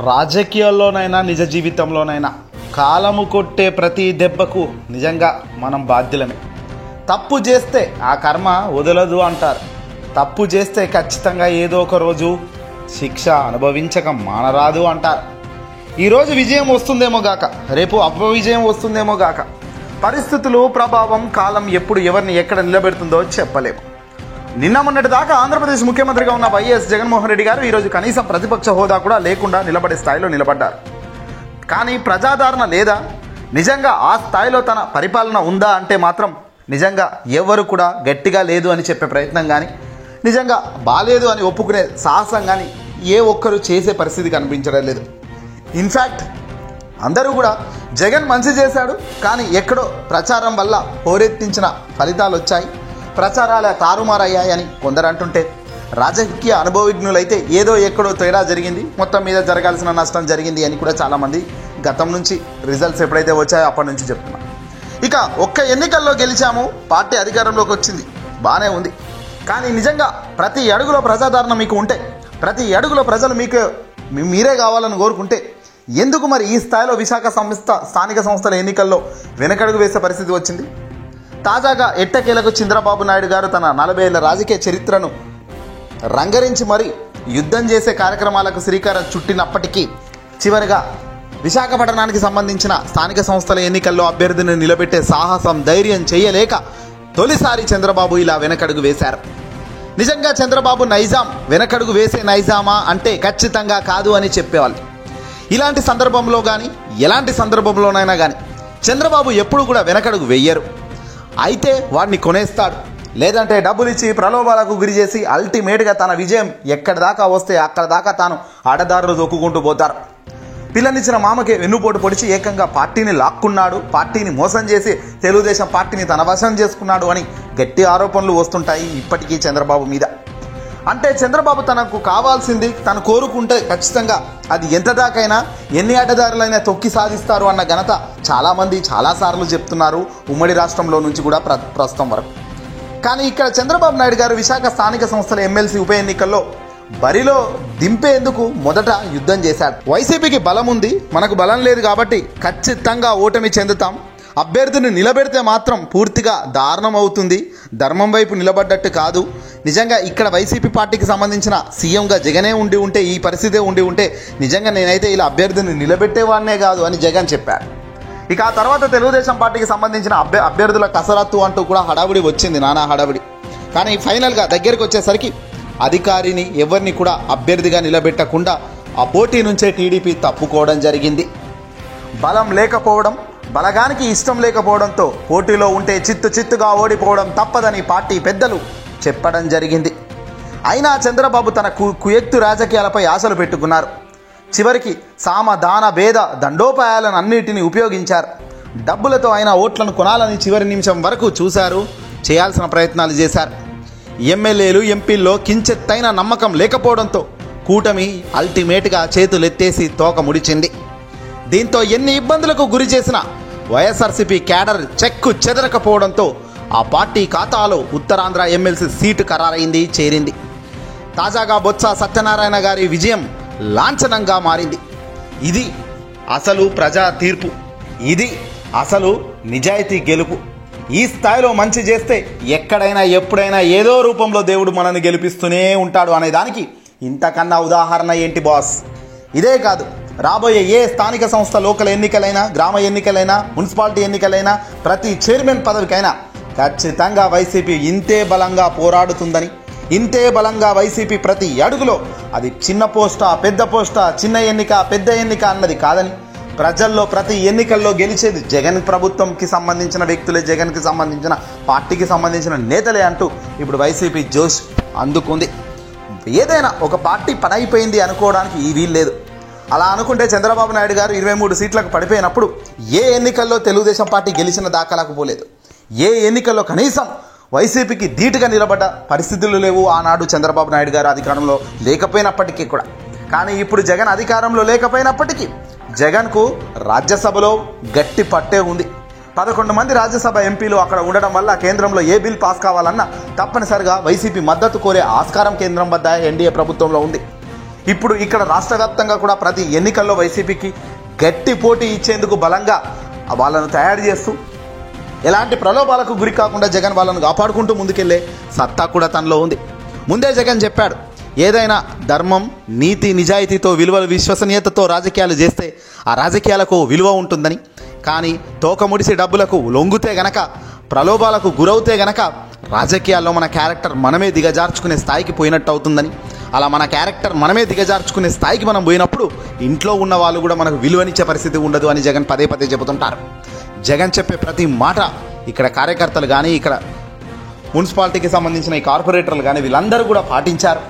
రాజకీయాల్లోనైనా నిజ జీవితంలోనైనా కాలము కొట్టే ప్రతి దెబ్బకు నిజంగా మనం బాధ్యులమే. తప్పు చేస్తే ఆ కర్మ వదలదు అంటారు. తప్పు చేస్తే ఖచ్చితంగా ఏదో ఒక రోజు శిక్ష అనుభవించక మానరాదు అంటారు. ఈరోజు విజయం వస్తుందేమో గాక, రేపు అపవిజయం వస్తుందేమో గాక. పరిస్థితులు, ప్రభావం, కాలం ఎప్పుడు ఎవరిని ఎక్కడ నిలబెడుతుందో చెప్పలేము. నిన్న మొన్నటి దాకా ఆంధ్రప్రదేశ్ ముఖ్యమంత్రిగా ఉన్న వైఎస్ జగన్మోహన్ రెడ్డి గారు ఈరోజు కనీసం ప్రతిపక్ష హోదా కూడా లేకుండా నిలబడే స్థాయిలో నిలబడ్డారు. కానీ ప్రజాదరణ లేదా, నిజంగా ఆ స్థాయిలో తన పరిపాలన ఉందా అంటే మాత్రం నిజంగా ఎవరు కూడా గట్టిగా లేదు అని చెప్పే ప్రయత్నం కానీ, నిజంగా బాలేదు అని ఒప్పుకునే సాహసం కానీ ఏ ఒక్కరు చేసే పరిస్థితి కనిపించడం లేదు. ఇన్ఫ్యాక్ట్ అందరూ కూడా జగన్ మంచి చేశాడు, కానీ ఎక్కడో ప్రచారం వల్ల హోరెత్తించిన ఫలితాలు వచ్చాయి, ప్రచారాల తారుమారయ్యాయని కొందరు అంటుంటే, రాజకీయ అనుభవజ్ఞులైతే ఏదో ఎక్కడో తేడా జరిగింది, మొత్తం మీద జరగాల్సిన నష్టం జరిగింది అని కూడా చాలామంది గతం నుంచి రిజల్ట్స్ ఎప్పుడైతే వచ్చాయో అప్పటి నుంచి చెప్తున్నారు. ఇక ఒక్క ఎన్నికల్లో గెలిచాము, పార్టీ అధికారంలోకి వచ్చింది, బాగానే ఉంది. కానీ నిజంగా ప్రతి అడుగులో ప్రజాదరణ మీకు ఉంటే, ప్రతి అడుగులో ప్రజలు మీరే కావాలని కోరుకుంటే, ఎందుకు మరి ఈ స్థాయిలో విశాఖ స్థానిక సంస్థల ఎన్నికల్లో వెనకడుగు వేసే పరిస్థితి వచ్చింది? తాజాగా ఎట్టకేలకు చంద్రబాబు నాయుడు గారు తన 40 ఏళ్ల రాజకీయ చరిత్రను రంగరించి మరీ యుద్ధం చేసే కార్యక్రమాలకు శ్రీకారం చుట్టినప్పటికీ చివరిగా విశాఖపట్నానికి సంబంధించిన స్థానిక సంస్థల ఎన్నికల్లో అభ్యర్థిని నిలబెట్టే సాహసం, ధైర్యం చేయలేక తొలిసారి చంద్రబాబు ఇలా వెనకడుగు వేశారు. నిజంగా చంద్రబాబు నైజాం వెనకడుగు వేసే నైజామా అంటే ఖచ్చితంగా కాదు అని చెప్పేవాళ్ళు. ఇలాంటి సందర్భంలో కానీ, ఎలాంటి సందర్భంలోనైనా కానీ చంద్రబాబు ఎప్పుడు కూడా వెనకడుగు వెయ్యరు. అయితే వాడిని కొనేస్తాడు, లేదంటే డబ్బులు ఇచ్చి ప్రలోభాలకు గురి చేసి అల్టిమేట్గా తన విజయం ఎక్కడి దాకా వస్తే అక్కడ దాకా తాను ఆడదారులు దొక్కుకుంటూ పోతారు. పిల్లనిచ్చిన మామకి వెన్నుపోటు పొడిచి ఏకంగా పార్టీని లాక్కున్నాడు, పార్టీని మోసం చేసి తెలుగుదేశం పార్టీని తన వశం చేసుకున్నాడు అని గట్టి ఆరోపణలు వస్తుంటాయి ఇప్పటికీ చంద్రబాబు మీద. అంటే చంద్రబాబు తనకు కావాల్సింది తను కోరుకుంటే ఖచ్చితంగా అది ఎంత దాకైనా, ఎన్ని అడ్డదారులైనా తొక్కి సాధిస్తారు అన్న ఘనత చాలామంది చాలాసార్లు చెప్తున్నారు, ఉమ్మడి రాష్ట్రంలో నుంచి కూడా ప్రస్తుతం వరకు. కానీ ఇక్కడ చంద్రబాబు నాయుడు గారు విశాఖ స్థానిక సంస్థల ఎమ్మెల్సీ ఉప ఎన్నికల్లో బరిలో దింపేందుకు మొదట యుద్ధం చేశాడు. వైసీపీకి బలం ఉంది, మనకు బలం లేదు కాబట్టి ఖచ్చితంగా ఓటమి చెందుతాం, అభ్యర్థిని నిలబెడితే మాత్రం పూర్తిగా దారుణం అవుతుంది, ధర్మం వైపు నిలబడ్డట్టు కాదు. నిజంగా ఇక్కడ వైసీపీ పార్టీకి సంబంధించిన సీఎంగా జగనే ఉండి ఉంటే, ఈ పరిస్థితే ఉండి ఉంటే నిజంగా నేనైతే ఇలా అభ్యర్థిని నిలబెట్టేవాడినే కాదు అని జగన్ చెప్పాడు. ఇక ఆ తర్వాత తెలుగుదేశం పార్టీకి సంబంధించిన అభ్యర్థుల కసరత్తు అంటూ కూడా హడావుడి వచ్చింది, నానా హడావుడి. కానీ ఫైనల్గా దగ్గరికి వచ్చేసరికి అధికారిని ఎవరిని కూడా అభ్యర్థిగా నిలబెట్టకుండా ఆ పోటీ నుంచే టీడీపీ తప్పుకోవడం జరిగింది. బలం లేకపోవడం, బలగానికి ఇష్టం లేకపోవడంతో పోటీలో ఉంటే చిత్తుగా ఓడిపోవడం తప్పదని పార్టీ పెద్దలు చెప్పడం జరిగింది. అయినా చంద్రబాబు తన కుయక్తు రాజకీయాలపై ఆశలు పెట్టుకున్నారు. చివరికి సామ దాన భేద దండోపాయాలను అన్నిటినీ ఉపయోగించారు. డబ్బులతో అయినా ఓట్లను కొనాలని చివరి నిమిషం వరకు చూశారు, చేయాల్సిన ప్రయత్నాలు చేశారు. ఎమ్మెల్యేలు, ఎంపీల్లో కించెత్తైన నమ్మకం లేకపోవడంతో కూటమి అల్టిమేట్గా చేతులెత్తేసి తోక ముడిచింది. దీంతో ఎన్ని ఇబ్బందులకు గురి చేసిన వైఎస్ఆర్సీపీ క్యాడర్ చెక్కు చెదరకపోవడంతో ఆ పార్టీ ఖాతాలో ఉత్తరాంధ్ర ఎమ్మెల్సీ సీటు ఖరారైంది, చేరింది. తాజాగా బొత్స సత్యనారాయణ గారి విజయం లాంఛనంగా మారింది. ఇది అసలు ప్రజా తీర్పు, ఇది అసలు నిజాయితీ గెలుపు. ఈ స్థాయిలో మంచి చేస్తే ఎక్కడైనా ఎప్పుడైనా ఏదో రూపంలో దేవుడు మనల్ని గెలిపిస్తూనే ఉంటాడు అనే దానికి ఇంతకన్నా ఉదాహరణ ఏంటి బాస్? ఇదే కాదు, రాబోయే ఏ స్థానిక సంస్థ లోకల్ ఎన్నికలైనా, గ్రామ ఎన్నికలైనా, మున్సిపాలిటీ ఎన్నికలైనా, ప్రతి చైర్మన్ పదవికైనా ఖచ్చితంగా వైసీపీ ఇంతే బలంగా పోరాడుతుందని, ఇంతే బలంగా వైసీపీ ప్రతి అడుగులో అది చిన్న పోస్టా పెద్ద పోస్టా, చిన్న ఎన్నిక పెద్ద ఎన్నిక అన్నది కాదని, ప్రజల్లో ప్రతి ఎన్నికల్లో గెలిచేది జగన్ ప్రభుత్వంకి సంబంధించిన వ్యక్తులే, జగన్కి సంబంధించిన పార్టీకి సంబంధించిన నేతలే అంటూ ఇప్పుడు వైసీపీ జోష్ అందుకుంది. ఏదైనా ఒక పార్టీ పని అయిపోయింది అనుకోవడానికి ఈ వీలు లేదు. అలా అనుకుంటే చంద్రబాబు నాయుడు గారు 23 సీట్లకు పడిపోయినప్పుడు ఏ ఎన్నికల్లో తెలుగుదేశం పార్టీ గెలిచిన దాఖలకు పోలేదు. ఏ ఎన్నికల్లో కనీసం వైసీపీకి ధీటుగా నిలబడ్డ పరిస్థితులు లేవు ఆనాడు చంద్రబాబు నాయుడు గారు అధికారంలో లేకపోయినప్పటికీ కూడా. కానీ ఇప్పుడు జగన్ అధికారంలో లేకపోయినప్పటికీ జగన్కు రాజ్యసభలో గట్టి పట్టే ఉంది. 11 మంది రాజ్యసభ ఎంపీలు అక్కడ ఉండడం వల్ల కేంద్రంలో ఏ బిల్ పాస్ కావాలన్నా తప్పనిసరిగా వైసీపీ మద్దతు కోరే ఆస్కారం కేంద్రం వద్ద ఎన్డీఏ ప్రభుత్వంలో ఉంది. ఇప్పుడు ఇక్కడ రాష్ట్ర వ్యాప్తంగా కూడా ప్రతి ఎన్నికల్లో వైసీపీకి గట్టి పోటీ ఇచ్చేందుకు బలంగా వాళ్ళను తయారు చేస్తూ ఎలాంటి ప్రలోభాలకు గురి కాకుండా జగన్ వాళ్ళను కాపాడుకుంటూ ముందుకెళ్లే సత్తా కూడా తనలో ఉంది. ముందే జగన్ చెప్పాడు, ఏదైనా ధర్మం, నీతి, నిజాయితీతో, విలువలు, విశ్వసనీయతతో రాజకీయాలు చేస్తే ఆ రాజకీయాలకు విలువ ఉంటుందని. కానీ తోకముడిసి డబ్బులకు లొంగితే గనక, ప్రలోభాలకు గురవుతే గనక రాజకీయాల్లో మన క్యారెక్టర్ మనమే దిగజార్చుకునే స్థాయికి పోయినట్టు అవుతుందని. అలా మన క్యారెక్టర్ మనమే దిగజార్చుకునే స్థాయికి మనం పోయినప్పుడు ఇంట్లో ఉన్న వాళ్ళు కూడా మనకు విలువనిచ్చే పరిస్థితి ఉండదు అని జగన్ పదే పదే చెబుతుంటారు. జగన్ చెప్పే ప్రతి మాట ఇక్కడ కార్యకర్తలు కానీ, ఇక్కడ మున్సిపాలిటీకి సంబంధించిన ఈ కార్పొరేటర్లు కానీ వీళ్ళందరూ కూడా పాటించారు.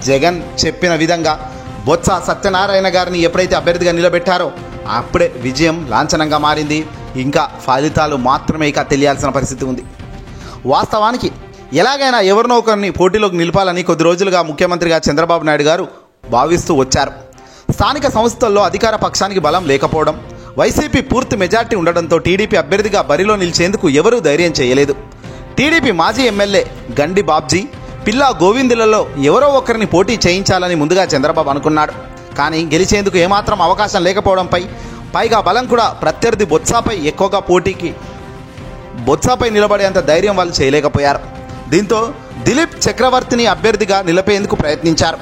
జగన్ చెప్పిన విధంగా బొత్స సత్యనారాయణ గారిని ఎప్పుడైతే అభ్యర్థిగా నిలబెట్టారో అప్పుడే విజయం లాంఛనంగా మారింది. ఇంకా ఫలితాలు మాత్రమే ఇక తెలియాల్సిన పరిస్థితి ఉంది. వాస్తవానికి ఎలాగైనా ఎవరినో ఒకరిని పోటీలోకి నిలపాలని కొద్ది రోజులుగా ముఖ్యమంత్రిగా చంద్రబాబు నాయుడు గారు భావిస్తూ వచ్చారు. స్థానిక సంస్థల్లో అధికార పక్షానికి బలం లేకపోవడం, వైసీపీ పూర్తి మెజార్టీ ఉండడంతో టీడీపీ అభ్యర్థిగా బరిలో నిలిచేందుకు ఎవరూ ధైర్యం చేయలేదు. టీడీపీ మాజీ ఎమ్మెల్యే గండి బాబ్జీ, పిల్లా గోవిందులలో ఎవరో ఒకరిని పోటీ చేయించాలని ముందుగా చంద్రబాబు అనుకున్నాడు. కానీ గెలిచేందుకు ఏమాత్రం అవకాశం లేకపోవడంపై, పైగా బలం కూడా ప్రత్యర్థి బొత్సాపై నిలబడేంత ధైర్యం వాళ్ళు చేయలేకపోయారు. దీంతో దిలీప్ చక్రవర్తిని అభ్యర్థిగా నిలిపేందుకు ప్రయత్నించారు.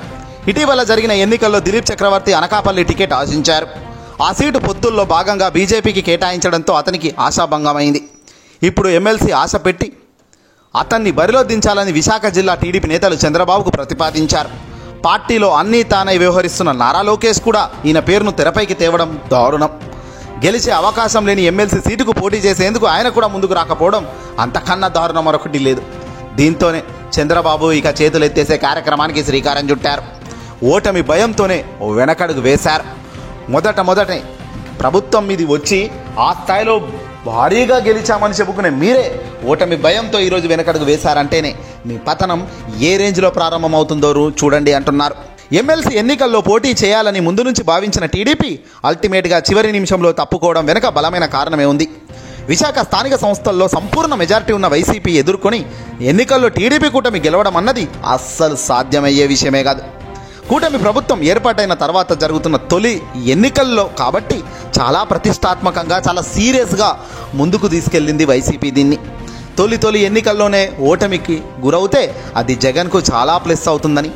ఇటీవల జరిగిన ఎన్నికల్లో దిలీప్ చక్రవర్తి అనకాపల్లి టికెట్ ఆశించారు. ఆ సీటు పొత్తుల్లో భాగంగా బీజేపీకి కేటాయించడంతో అతనికి ఆశాభంగమైంది. ఇప్పుడు ఎమ్మెల్సీ ఆశ పెట్టి అతన్ని బరిలో దించాలని విశాఖ జిల్లా టీడీపీ నేతలు చంద్రబాబుకు ప్రతిపాదించారు. పార్టీలో అన్నీ తానై వ్యవహరిస్తున్న నారా లోకేష్ కూడా ఈయన పేరును తెరపైకి తేవడం దారుణం. గెలిచే అవకాశం లేని ఎమ్మెల్సీ సీటుకు పోటీ చేసేందుకు ఆయన కూడా ముందుకు రాకపోవడం అంతకన్నా దారుణం మరొకటి లేదు. దీంతోనే చంద్రబాబు ఇక చేతులు ఎత్తేసే కార్యక్రమానికి శ్రీకారం చుట్టారు. ఓటమి భయంతోనే వెనకడుగు వేశారు. మొదటనే ప్రభుత్వం మీది వచ్చి ఆ స్థాయిలో భారీగా గెలిచామని చెప్పుకునే మీరే ఓటమి భయంతో ఈరోజు వెనకడుగు వేశారంటేనే మీ పతనం ఏ రేంజ్లో ప్రారంభమవుతుందో చూడండి అంటున్నారు. ఎమ్మెల్సీ ఎన్నికల్లో పోటీ చేయాలని ముందు నుంచి భావించిన టీడీపీ అల్టిమేట్గా చివరి నిమిషంలో తప్పుకోవడం వెనుక బలమైన కారణమే ఉంది. విశాఖ స్థానిక సంస్థల్లో సంపూర్ణ మెజారిటీ ఉన్న వైసీపీ ఎదుర్కొని ఎన్నికల్లో టీడీపీ కూటమి గెలవడం అన్నది అస్సలు సాధ్యమయ్యే విషయమే కాదు. కూటమి ప్రభుత్వం ఏర్పాటైన తర్వాత జరుగుతున్న తొలి ఎన్నికల్లో కాబట్టి చాలా ప్రతిష్టాత్మకంగా, చాలా సీరియస్గా ముందుకు తీసుకెళ్ళింది వైసీపీ దీన్ని. తొలి ఎన్నికల్లోనే ఓటమికి గురవుతే అది జగన్కు చాలా ప్లస్ అవుతుందని.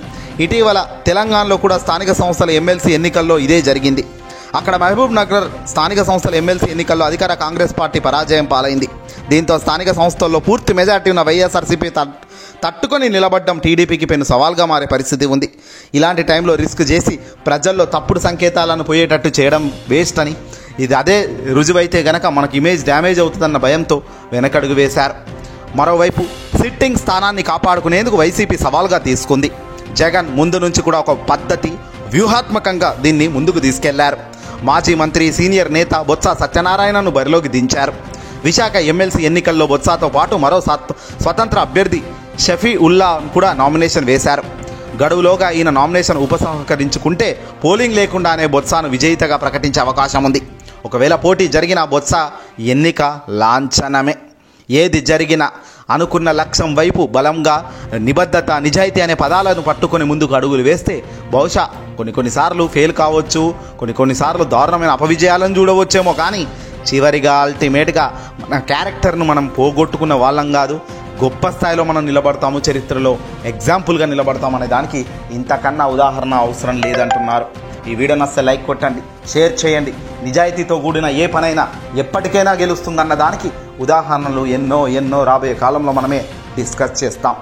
ఇటీవల తెలంగాణలో కూడా స్థానిక సంస్థల ఎమ్మెల్సీ ఎన్నికల్లో ఇదే జరిగింది. అక్కడ మహబూబ్ నగర్ స్థానిక సంస్థల ఎమ్మెల్సీ ఎన్నికల్లో అధికార కాంగ్రెస్ పార్టీ పరాజయం పాలైంది. దీంతో స్థానిక సంస్థల్లో పూర్తి మెజార్టీ ఉన్న వైఎస్ఆర్సీపీ తట్టుకొని నిలబడ్డం టీడీపీకి పెను సవాల్గా మారే పరిస్థితి ఉంది. ఇలాంటి టైంలో రిస్క్ చేసి ప్రజల్లో తప్పుడు సంకేతాలను పోయేటట్టు చేయడం వేస్ట్ అని, ఇది అదే రుజువైతే గనక మనకు ఇమేజ్ డ్యామేజ్ అవుతుందన్న భయంతో వెనకడుగు వేశారు. మరోవైపు సిట్టింగ్ స్థానాన్ని కాపాడుకునేందుకు వైసీపీ సవాల్గా తీసుకుంది. జగన్ ముందు నుంచి కూడా ఒక పద్ధతి, వ్యూహాత్మకంగా దీన్ని ముందుకు తీసుకెళ్లారు. మాజీ మంత్రి, సీనియర్ నేత బొత్స సత్యనారాయణను బరిలోకి దించారు. విశాఖ ఎమ్మెల్సీ ఎన్నికల్లో బొత్సతో పాటు మరో స్వతంత్ర అభ్యర్థి షఫీ ఉల్లా కూడా నామినేషన్ వేశారు. గడువులోగా ఈయన నామినేషన్ ఉపసంహరించుకుంటే పోలింగ్ లేకుండానే బొత్సను విజేతగా ప్రకటించే అవకాశం ఉంది. ఒకవేళ పోటీ జరిగిన బొత్స ఎన్నిక లాంఛనమే. ఏది జరిగినా అనుకున్న లక్ష్యం వైపు బలంగా నిబద్ధత, నిజాయితీ అనే పదాలను పట్టుకొని ముందుకు అడుగులు వేస్తే బహుశా కొన్నిసార్లు ఫెయిల్ కావచ్చు, కొన్నిసార్లు దారుణమైన అపవిజయాలను చూడవచ్చేమో. కానీ చివరిగా అల్టిమేట్గా మన క్యారెక్టర్ను మనం పోగొట్టుకున్న వాళ్ళం కాదు, గొప్ప స్థాయిలో మనం నిలబడతాము, చరిత్రలో ఎగ్జాంపుల్గా నిలబడతాం అనే దానికి ఇంతకన్నా ఉదాహరణ అవసరం లేదంటున్నారు. ఈ వీడియోని అసలు లైక్ కొట్టండి, షేర్ చేయండి. నిజాయితీతో కూడిన ఏ పనైనా ఎప్పటికైనా గెలుస్తుందన్న దానికి ఉదాహరణలు ఎన్నో రాబోయే కాలంలో మనమే డిస్కస్ చేస్తాం.